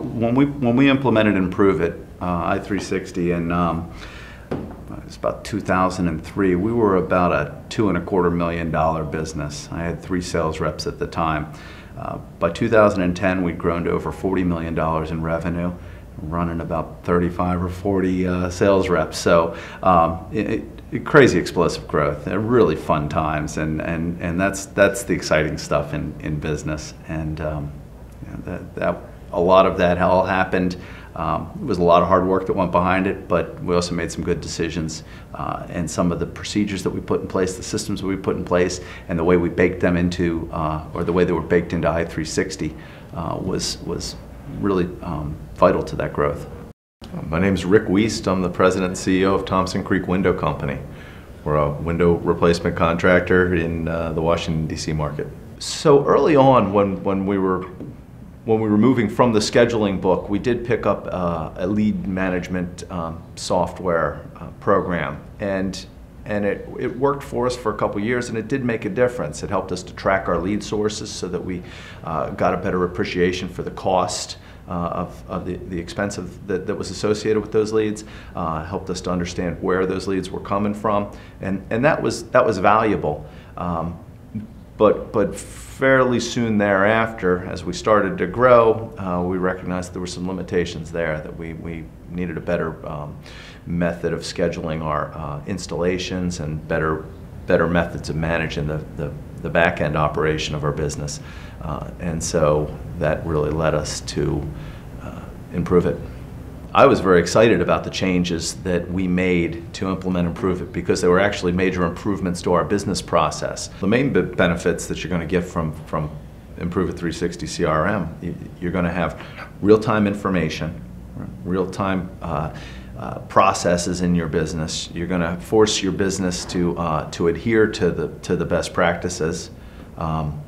When we implemented Improveit, I360, and it was about 2003, we were about a $2.25 million business. I had 3 sales reps at the time. By 2010, we'd grown to over $40 million in revenue, running about 35 or 40 sales reps. So crazy explosive growth. They're really fun times, and that's the exciting stuff in business. And a lot of that all happened. It was a lot of hard work that went behind it, but we also made some good decisions. And some of the procedures that we put in place, the systems that we put in place, and the way we baked them into, or the way they were baked into I360 was really vital to that growth. My name is Rick Wiest. I'm the president and CEO of Thompson Creek Window Company. We're a window replacement contractor in the Washington, D.C. market. So early on, when we were moving from the scheduling book, we did pick up a lead management software program, and it worked for us for a couple years, and it did make a difference. It helped us to track our lead sources so that we got a better appreciation for the cost of the expense that was associated with those leads. Helped us to understand where those leads were coming from, and that was valuable. But fairly soon thereafter, as we started to grow, we recognized there were some limitations there, that we needed a better method of scheduling our installations, and better methods of managing the back-end operation of our business. And so that really led us to Improveit. I was very excited about the changes that we made to implement Improveit, because they were actually major improvements to our business process. The main benefits that you're going to get from Improveit 360 CRM, you're going to have real-time information, real-time processes in your business. You're going to force your business to adhere to the best practices.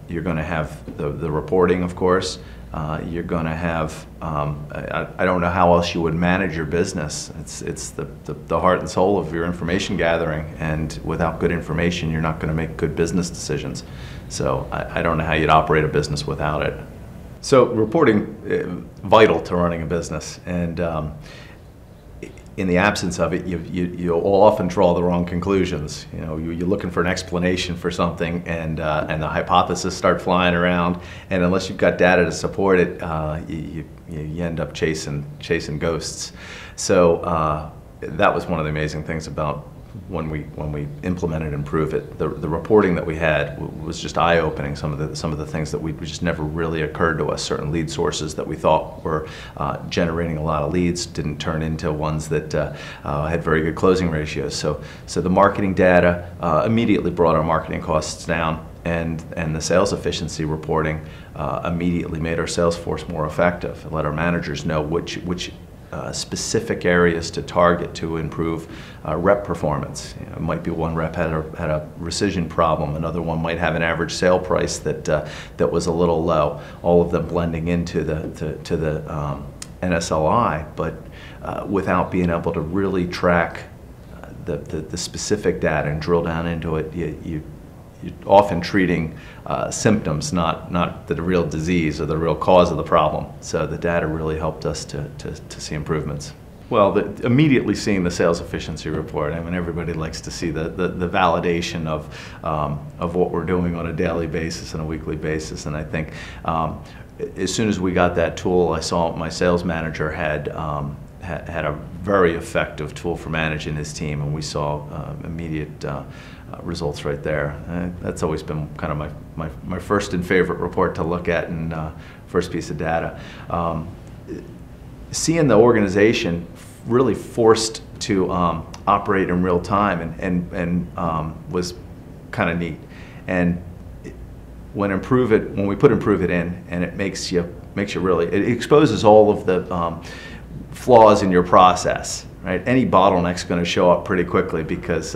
You're going to have the reporting, of course. You're going to have, I don't know how else you would manage your business. It's the heart and soul of your information gathering, and without good information, you're not going to make good business decisions. So I don't know how you'd operate a business without it. So reporting, vital to running a business, and in the absence of it, you'll often draw the wrong conclusions. You know, you're looking for an explanation for something, and the hypotheses start flying around, and unless you've got data to support it, you end up chasing ghosts. So that was one of the amazing things about when we implemented Improveit. The reporting that we had was just eye-opening. Some of the things that we just never really occurred to us. Certain lead sources that we thought were generating a lot of leads didn't turn into ones that had very good closing ratios. So the marketing data immediately brought our marketing costs down, and the sales efficiency reporting immediately made our sales force more effective. It let our managers know which specific areas to target to improve rep performance. You know, it might be one rep had a rescission problem, another one might have an average sale price that was a little low. All of them blending into the NSLI, but without being able to really track the specific data and drill down into it. You're often treating symptoms, not the real disease or the real cause of the problem. So the data really helped us to see improvements. Well, immediately seeing the sales efficiency report, I mean, everybody likes to see the validation of what we're doing on a daily basis and a weekly basis. And I think as soon as we got that tool, I saw my sales manager had a very effective tool for managing his team, and we saw immediate results right there. That's always been kind of my first and favorite report to look at, and first piece of data. Seeing the organization really forced to operate in real time and was kind of neat. And when we put Improveit in, and it makes you really, it exposes all of the flaws in your process, right? Any bottleneck's going to show up pretty quickly, because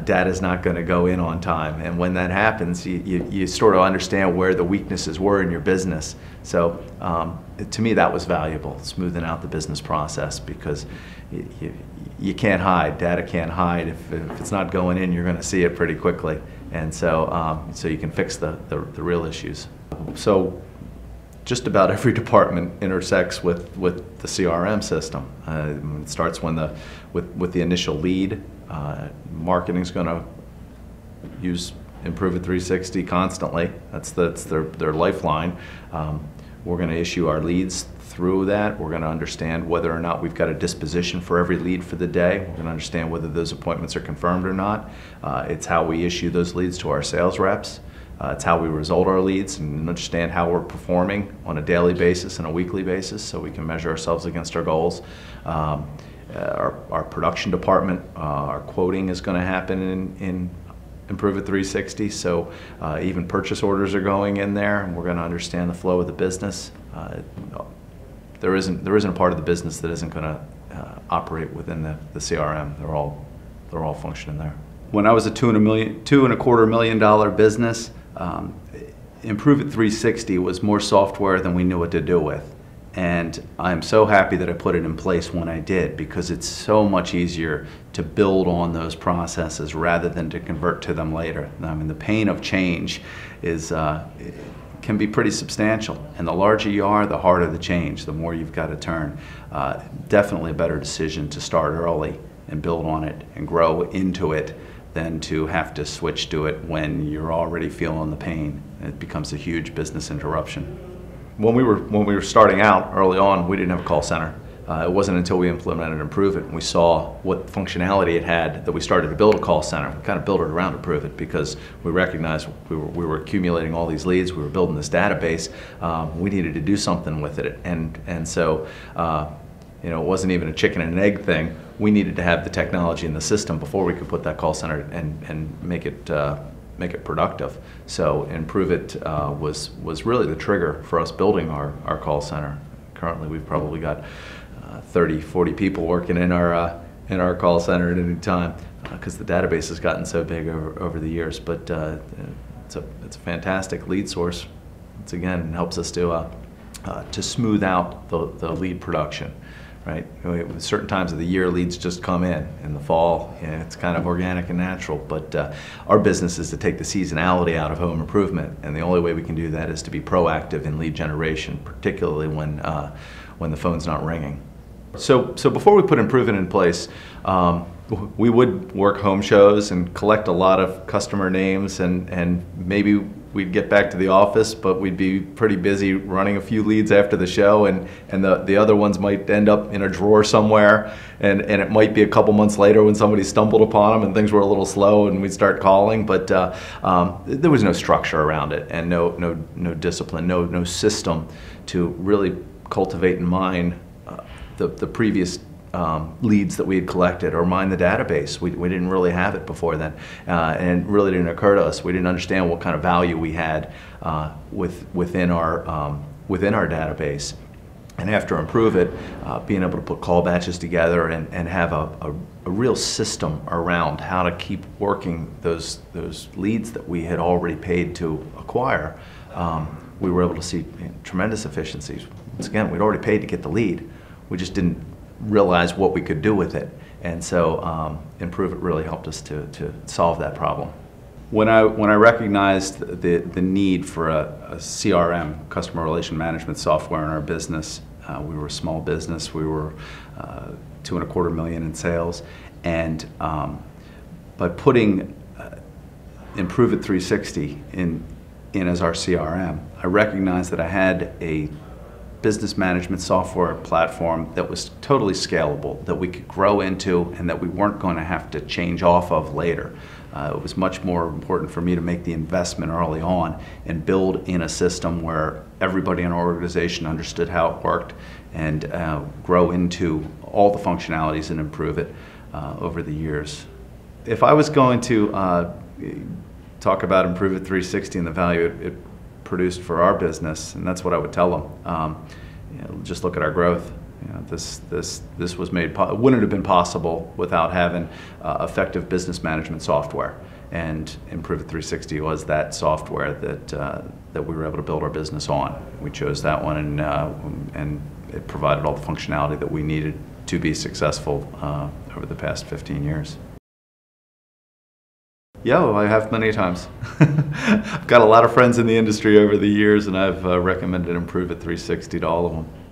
data's not going to go in on time. And when that happens, you sort of understand where the weaknesses were in your business. So to me, that was valuable, smoothing out the business process, because you can't hide. Data can't hide. If it's not going in, you're going to see it pretty quickly. And so you can fix the real issues. So just about every department intersects with the CRM system. It starts with the initial lead. Marketing's going to use Improveit 360 constantly. That's their lifeline. We're going to issue our leads through that. We're going to understand whether or not we've got a disposition for every lead for the day. We're going to understand whether those appointments are confirmed or not. It's how we issue those leads to our sales reps. It's how we result our leads and understand how we're performing on a daily basis and a weekly basis so we can measure ourselves against our goals. Our production department, our quoting is going to happen in Improveit 360, so even purchase orders are going in there, and we're going to understand the flow of the business. There isn't a part of the business that isn't going to operate within the CRM. They're all functioning there. When I was a $2.25 million business, Improveit 360 was more software than we knew what to do with. And I'm so happy that I put it in place when I did, because it's so much easier to build on those processes rather than to convert to them later. I mean, the pain of change can be pretty substantial. And the larger you are, the harder the change, the more you've got to turn. Definitely a better decision to start early and build on it and grow into it than to have to switch to it when you're already feeling the pain. It becomes a huge business interruption. When we were starting out early on, we didn't have a call center. It wasn't until we implemented Improveit and we saw what functionality it had that we started to build a call center. We kind of built it around Improveit because we recognized we were accumulating all these leads. We were building this database. We needed to do something with it, and so it wasn't even a chicken and egg thing. We needed to have the technology in the system before we could put that call center and make it productive. So Improveit was really the trigger for us building our call center. Currently, we've probably got 30, 40 people working in our call center at any time because the database has gotten so big over the years. But it's a fantastic lead source. Once again, it helps us to smooth out the lead production. Right? Certain times of the year, leads just come in the fall. It's kind of organic and natural, but our business is to take the seasonality out of home improvement, and the only way we can do that is to be proactive in lead generation, particularly when the phone's not ringing. So before we put Improveit in place, we would work home shows and collect a lot of customer names, and maybe we'd get back to the office, but we'd be pretty busy running a few leads after the show, and the other ones might end up in a drawer somewhere, and it might be a couple months later when somebody stumbled upon them and things were a little slow and we'd start calling, but there was no structure around it and no discipline, no system to really cultivate and mine the previous leads that we had collected or mine the database. We didn't really have it before then, and it really didn't occur to us. We didn't understand what kind of value we had within our database. And after Improveit, being able to put call batches together and have a real system around how to keep working those leads that we had already paid to acquire, we were able to see tremendous efficiencies. Once again, we'd already paid to get the lead. We just didn't realize what we could do with it, and so Improveit really helped us to solve that problem. When I recognized the need for a CRM, customer relation management software in our business, we were a small business. We were $2.25 million in sales, and by putting Improveit 360 in as our CRM, I recognized that I had a business management software platform that was totally scalable, that we could grow into and that we weren't going to have to change off of later. It was much more important for me to make the investment early on and build in a system where everybody in our organization understood how it worked, and grow into all the functionalities and improve it over the years. If I was going to talk about Improveit 360 and the value it produced for our business, and that's what I would tell them. Just look at our growth. This was wouldn't have been possible without having effective business management software, and Improveit 360 was that software that we were able to build our business on. We chose that one, and it provided all the functionality that we needed to be successful over the past 15 years. Yeah, well, I have many times. I've got a lot of friends in the industry over the years, and I've recommended Improveit 360 to all of them.